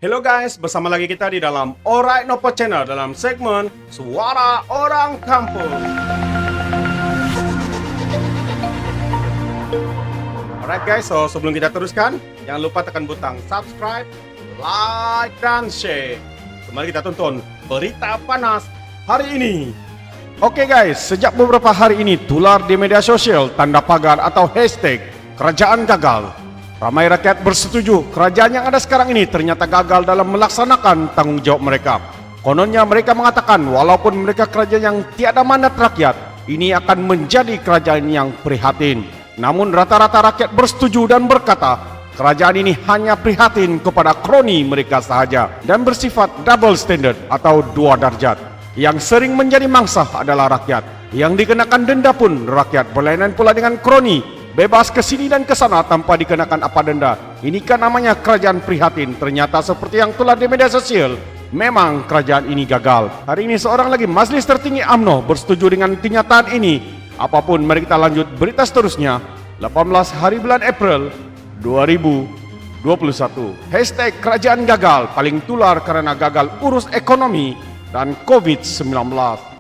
Hello guys, bersama lagi kita di dalam Alright Nopo Channel dalam segmen Suara Orang Kampung. Alright guys, so sebelum kita teruskan, jangan lupa tekan butang subscribe, like, dan share. Kembali kita tonton berita panas hari ini. Oke guys, sejak beberapa hari ini tular di media sosial tanda pagar atau hashtag kerajaan gagal. Ramai rakyat bersetuju kerajaan yang ada sekarang ini ternyata gagal dalam melaksanakan tanggung jawab mereka. Kononnya mereka mengatakan walaupun mereka kerajaan yang tiada mandat rakyat, ini akan menjadi kerajaan yang prihatin. Namun rata-rata rakyat bersetuju dan berkata, kerajaan ini hanya prihatin kepada kroni mereka sahaja dan bersifat double standard atau dua darjat. Yang sering menjadi mangsa adalah rakyat. Yang dikenakan denda pun rakyat, berlainan pula dengan kroni. Bebas ke sini dan ke sana tanpa dikenakan apa denda. Ini kan namanya kerajaan prihatin. Ternyata seperti yang tular di media sosial, memang kerajaan ini gagal. Hari ini seorang lagi Majelis Tertinggi UMNO bersetuju dengan kenyataan ini. Apapun, mari kita lanjut berita seterusnya. 18 hari bulan April 2021. Hashtag kerajaan gagal paling tular karena gagal urus ekonomi dan COVID-19.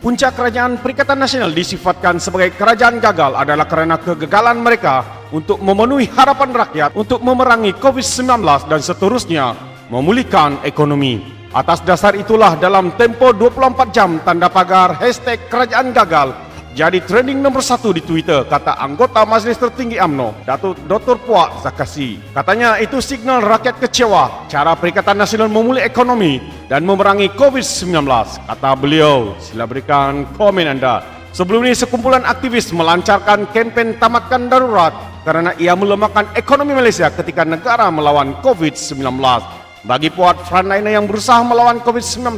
Puncak kerajaan Perikatan Nasional disifatkan sebagai kerajaan gagal adalah karena kegagalan mereka untuk memenuhi harapan rakyat untuk memerangi COVID-19 dan seterusnya memulihkan ekonomi. Atas dasar itulah dalam tempo 24 jam tanda pagar hashtag kerajaan gagal jadi trending nomor 1 di Twitter, kata anggota Majelis Tertinggi UMNO, Datuk Dr. Puak Zakasi. Katanya itu signal rakyat kecewa cara Perikatan Nasional memulih ekonomi dan memerangi COVID-19. Kata beliau, sila berikan komen anda. Sebelum ini sekumpulan aktivis melancarkan kempen tamatkan darurat karena ia melemahkan ekonomi Malaysia ketika negara melawan COVID-19. Bagi Puak, frontliner yang berusaha melawan COVID-19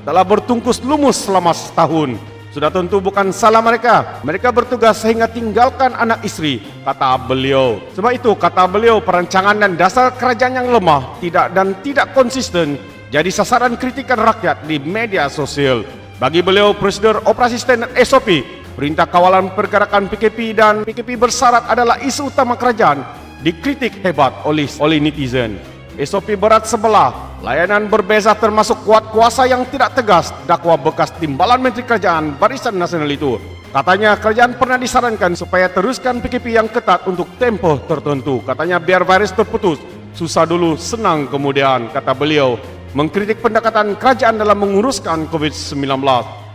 telah bertungkus lumus selama setahun. Sudah tentu bukan salah mereka. Mereka bertugas sehingga tinggalkan anak istri, kata beliau. Sebab itu, kata beliau, perancangan dan dasar kerajaan yang lemah tidak konsisten jadi sasaran kritikan rakyat di media sosial. Bagi beliau, prosedur operasi standar SOP, perintah kawalan pergerakan PKP dan PKP bersyarat adalah isu utama kerajaan dikritik hebat oleh netizen. SOP berat sebelah, layanan berbeza termasuk kuat kuasa yang tidak tegas, dakwa bekas timbalan Menteri Kerajaan Barisan Nasional itu. Katanya kerajaan pernah disarankan supaya teruskan PKP yang ketat untuk tempoh tertentu. Katanya biar virus terputus, susah dulu, senang kemudian, kata beliau. Mengkritik pendekatan kerajaan dalam menguruskan COVID-19.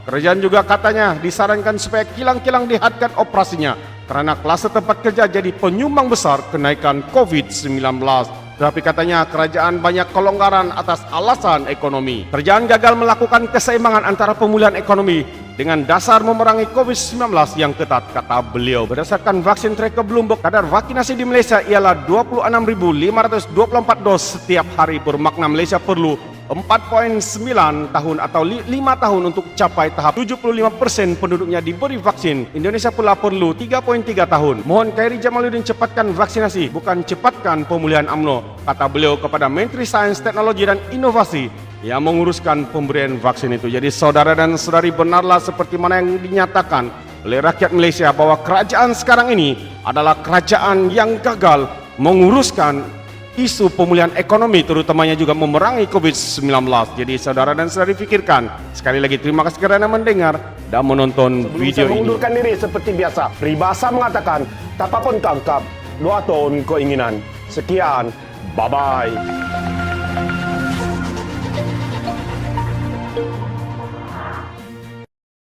Kerajaan juga katanya disarankan supaya kilang-kilang dihadkan operasinya karena klase tempat kerja jadi penyumbang besar kenaikan COVID-19. Tapi katanya kerajaan banyak kelonggaran atas alasan ekonomi. Kerajaan gagal melakukan keseimbangan antara pemulihan ekonomi dengan dasar memerangi COVID-19 yang ketat, kata beliau. Berdasarkan vaksin tracker Bloomberg, kadar vaksinasi di Malaysia ialah 26.524 dos setiap hari. Bermakna Malaysia perlu 4.9 tahun atau 5 tahun untuk capai tahap 75% penduduknya diberi vaksin. Indonesia pula perlu 3.3 tahun. Mohon Khairi Jamaluddin cepatkan vaksinasi, bukan cepatkan pemulihan UMNO, kata beliau kepada Menteri Sains, Teknologi dan Inovasi yang menguruskan pemberian vaksin itu. Jadi saudara dan saudari, benarlah seperti mana yang dinyatakan oleh rakyat Malaysia bahwa kerajaan sekarang ini adalah kerajaan yang gagal menguruskan isu pemulihan ekonomi, terutamanya juga memerangi COVID-19. Jadi saudara dan saudari fikirkan. Sekali lagi terima kasih kerana mendengar dan menonton video ini. Mengundurkan diri seperti biasa. Peribahasa mengatakan, tapapun tangkap, 2 tahun keinginan. Sekian, bye-bye.